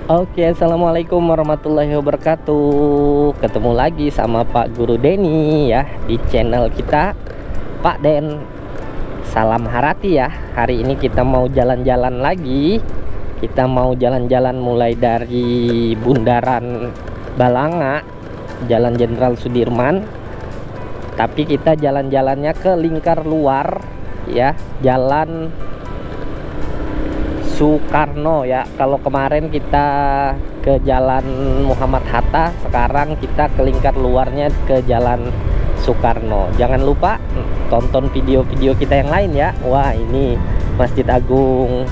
Oke, assalamualaikum warahmatullahi wabarakatuh. Ketemu lagi sama Pak Guru Denny ya di channel kita. Pak Den, salam Harati ya. Hari ini kita mau jalan-jalan lagi. Kita mau jalan-jalan mulai dari Bundaran Balanga, Jalan Jenderal Sudirman. Tapi kita jalan-jalannya ke lingkar luar ya, Jalan Soekarno ya. Kalau kemarin kita ke Jalan Muhammad Hatta, sekarang kita ke lingkar luarnya ke Jalan Soekarno. Jangan lupa tonton video-video kita yang lain ya. Wah, ini Masjid Agung.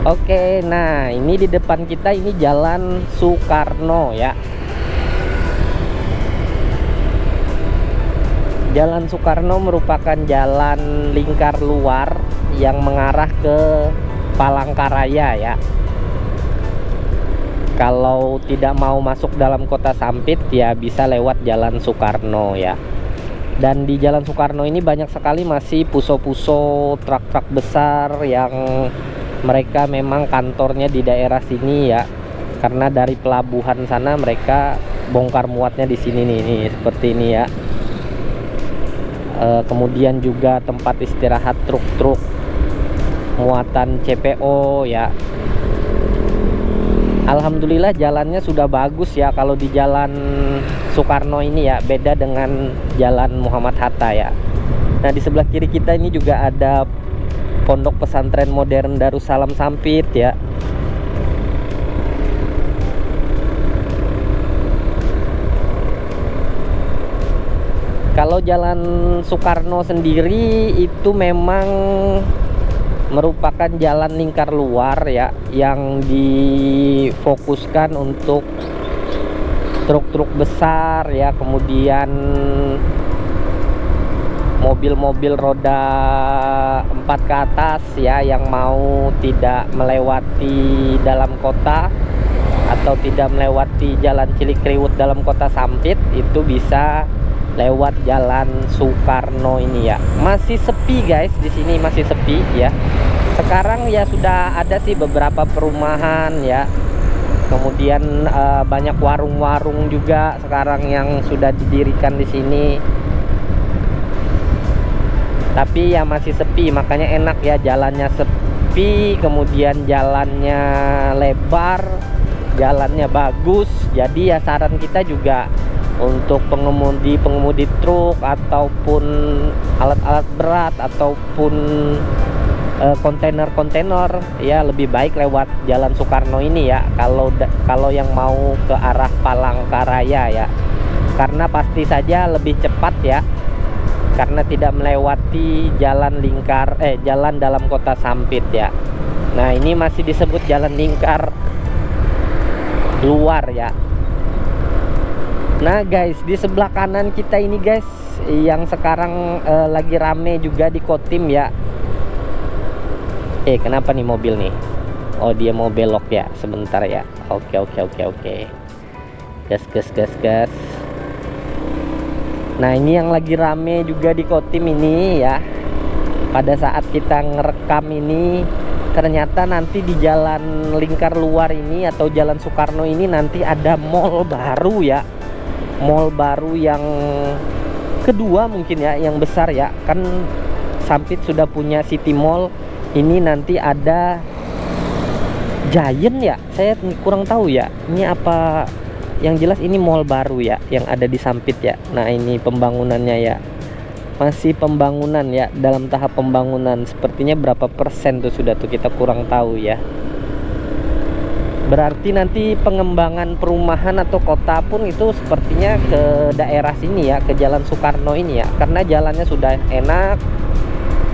Oke, nah ini di depan kita ini Jalan Soekarno ya. Jalan Soekarno merupakan jalan lingkar luar yang mengarah ke Palangkaraya ya. Kalau tidak mau masuk dalam kota Sampit ya bisa lewat Jalan Soekarno ya. Dan di Jalan Soekarno ini banyak sekali masih puso-puso truk-truk besar yang mereka memang kantornya di daerah sini ya. Karena dari pelabuhan sana mereka bongkar muatnya di sini nih seperti ini ya. Kemudian juga tempat istirahat truk-truk muatan CPO ya. Alhamdulillah jalannya sudah bagus ya kalau di Jalan Soekarno ini ya, beda dengan Jalan Muhammad Hatta ya. Nah, di sebelah kiri kita ini juga ada Pondok Pesantren Modern Darussalam Sampit ya. Kalau Jalan Soekarno sendiri itu memang merupakan jalan lingkar luar ya, yang difokuskan untuk truk-truk besar ya, kemudian mobil-mobil roda 4 ke atas ya, yang mau tidak melewati dalam kota atau tidak melewati Jalan Cilikriwut dalam kota Sampit itu bisa lewat Jalan Soekarno ini ya. Masih sepi guys, di sini masih sepi ya. Sekarang ya sudah ada sih beberapa perumahan ya. Kemudian banyak warung-warung juga sekarang yang sudah didirikan di sini. Tapi ya masih sepi, makanya enak ya, jalannya sepi, kemudian jalannya lebar, jalannya bagus. Jadi ya saran kita juga untuk pengemudi truk ataupun alat-alat berat ataupun kontainer ya, lebih baik lewat Jalan Soekarno ini ya, kalau yang mau ke arah Palangkaraya ya, karena pasti saja lebih cepat ya, karena tidak melewati jalan dalam kota Sampit ya. Nah, ini masih disebut jalan lingkar luar ya. Nah guys, di sebelah kanan kita ini guys, yang sekarang lagi rame juga di Kotim ya. Kenapa nih mobil nih? Oh, dia mau belok ya, sebentar ya. Oke. Gas. Nah, ini yang lagi rame juga di Kotim ini ya. Pada saat kita ngerekam ini, ternyata nanti di jalan lingkar luar ini atau Jalan Soekarno ini nanti ada mall baru ya. Mall baru yang kedua mungkin ya, yang besar ya. Kan Sampit sudah punya City Mall, ini nanti ada Giant ya, saya kurang tahu ya ini apa. Yang jelas ini mall baru ya yang ada di Sampit ya. Nah, ini pembangunannya ya, masih pembangunan ya, dalam tahap pembangunan. Sepertinya berapa persen tuh sudah tuh, kita kurang tahu ya. Berarti nanti pengembangan perumahan atau kota pun itu sepertinya ke daerah sini ya, ke Jalan Soekarno ini ya, karena jalannya sudah enak.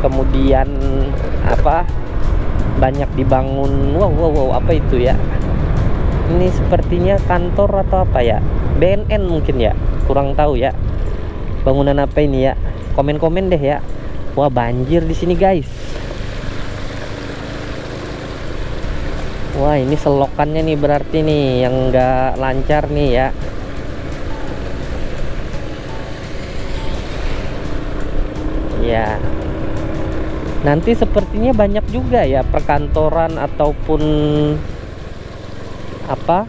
Kemudian banyak dibangun. Wow, apa itu ya? Ini sepertinya kantor atau apa ya? BNN mungkin ya, kurang tahu ya. Bangunan apa ini ya? Komen-komen deh ya. Wah, banjir di sini guys. Wah, ini selokannya nih berarti nih yang nggak lancar nih ya. Ya, Nanti sepertinya banyak juga ya perkantoran ataupun apa,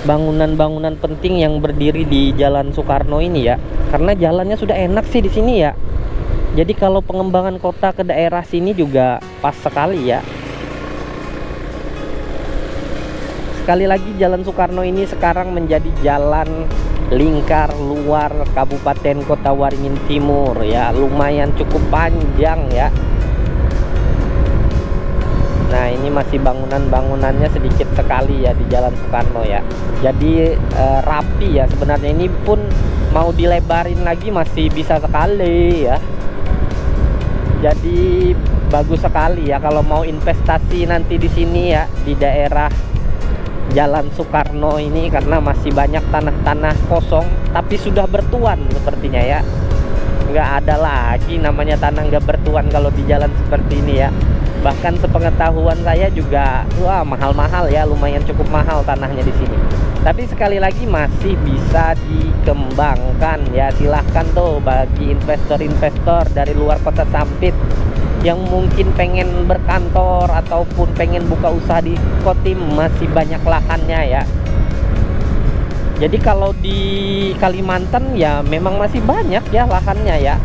bangunan-bangunan penting yang berdiri di Jalan Soekarno ini ya. Karena jalannya sudah enak sih di sini ya. Jadi kalau pengembangan kota ke daerah sini juga pas sekali ya. Sekali lagi Jalan Soekarno ini sekarang menjadi jalan lingkar luar Kabupaten Kota Waringin Timur ya. Lumayan cukup panjang ya. Nah ini masih bangunan-bangunannya sedikit sekali ya di Jalan Soekarno ya. Jadi rapi ya. Sebenarnya ini pun mau dilebarin lagi masih bisa sekali ya. Jadi bagus sekali ya kalau mau investasi nanti di sini ya, di daerah Jalan Soekarno ini, karena masih banyak tanah-tanah kosong tapi sudah bertuan sepertinya ya. Nggak ada lagi namanya tanah nggak bertuan kalau di jalan seperti ini ya. Bahkan sepengetahuan saya juga wah mahal-mahal ya, lumayan cukup mahal tanahnya di sini. Tapi sekali lagi masih bisa dikembangkan ya. Silahkan tuh bagi investor-investor dari luar kota Sampit yang mungkin pengen berkantor ataupun pengen buka usaha di Kotim, masih banyak lahannya ya. Jadi kalau di Kalimantan ya memang masih banyak ya lahannya ya.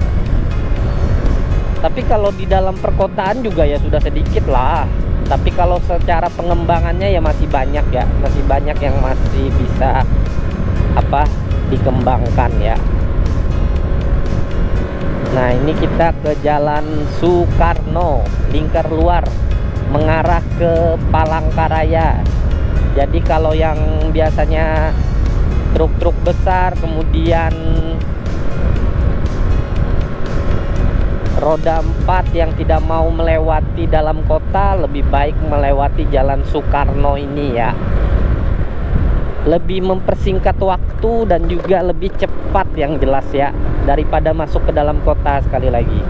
Tapi kalau di dalam perkotaan juga ya sudah sedikit lah. Tapi kalau secara pengembangannya ya masih banyak ya, masih banyak yang masih bisa apa dikembangkan ya. Nah ini kita ke Jalan Soekarno lingkar luar mengarah ke Palangkaraya. Jadi kalau yang biasanya truk-truk besar kemudian roda 4 yang tidak mau melewati dalam kota, lebih baik melewati Jalan Soekarno ini ya. Lebih mempersingkat waktu dan juga lebih cepat yang jelas ya, daripada masuk ke dalam kota sekali lagi.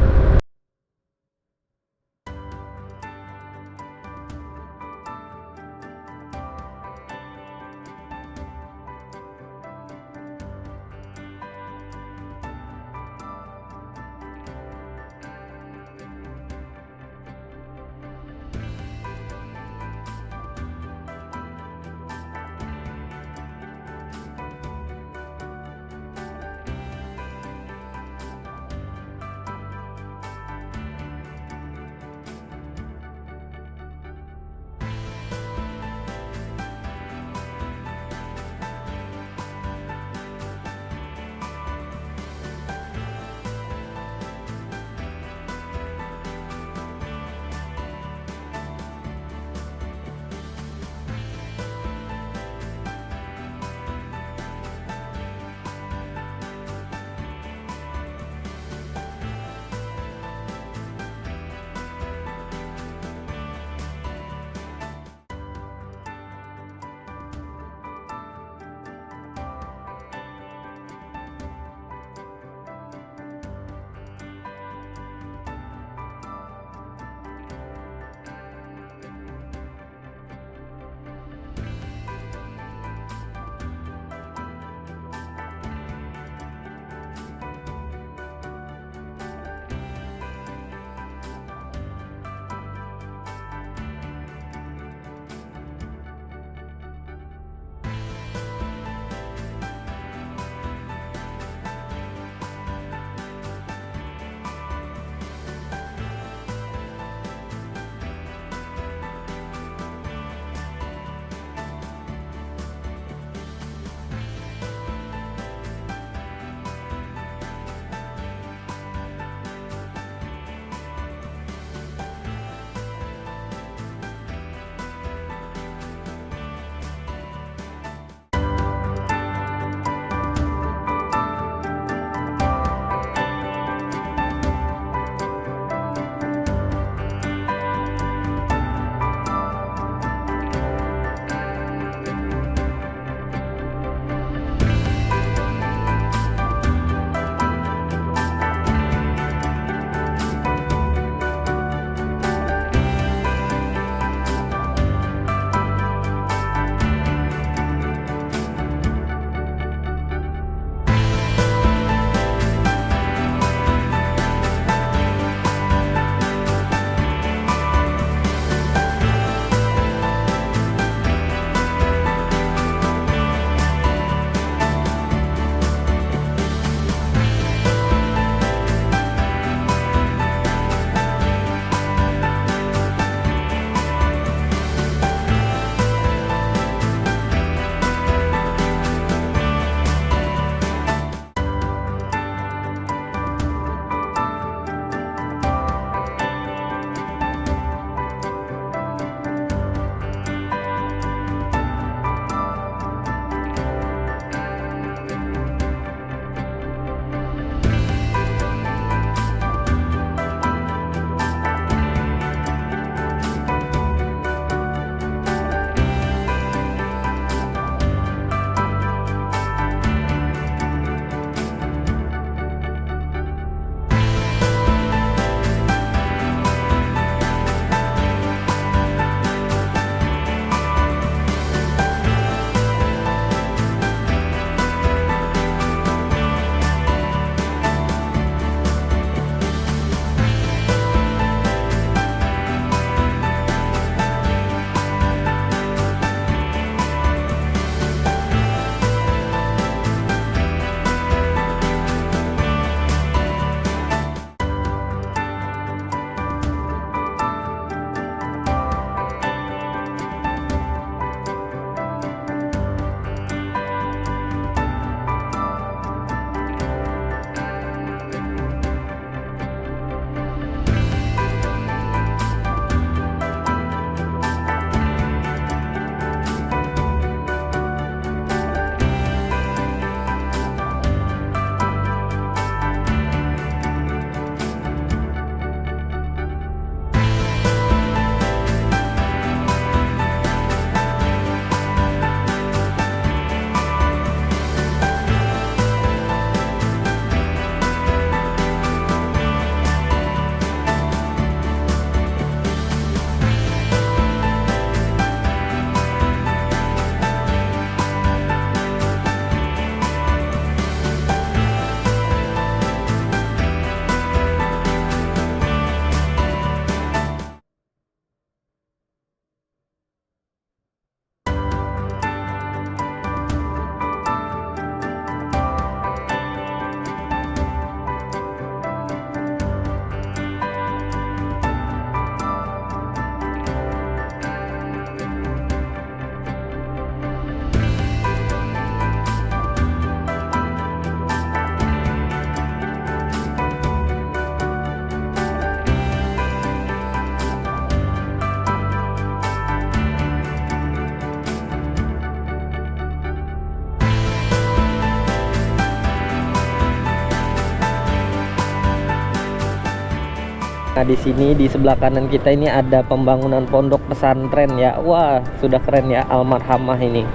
Nah, di sini di sebelah kanan kita ini ada pembangunan pondok pesantren ya. Wah, sudah keren ya, Almarhamah ini.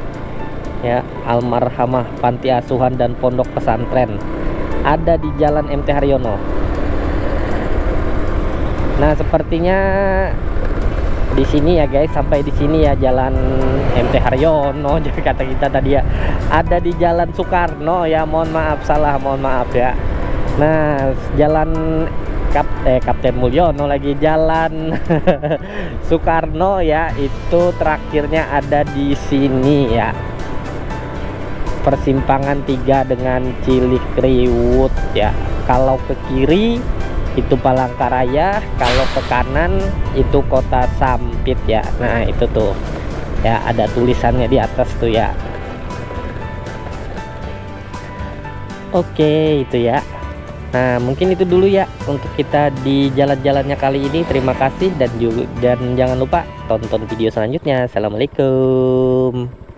Ya, Almarhamah Panti Asuhan dan Pondok Pesantren. Ada di Jalan MT Haryono. Nah, sepertinya di sini ya guys, sampai di sini ya Jalan MT Haryono. Jadi kata kita tadi ya, ada di Jalan Soekarno ya. Mohon maaf, salah, mohon maaf ya. Nah, Jalan Kapten Mulyono lagi, Jalan Soekarno ya, itu terakhirnya ada di sini ya. Persimpangan 3 dengan Cilikriwut ya. Kalau ke kiri itu Palangkaraya, kalau ke kanan itu Kota Sampit ya. Nah, itu tuh ya, ada tulisannya di atas tuh ya. Oke, itu ya. Nah, mungkin itu dulu ya untuk kita di jalan-jalannya kali ini. Terima kasih dan jangan lupa tonton video selanjutnya. Assalamualaikum.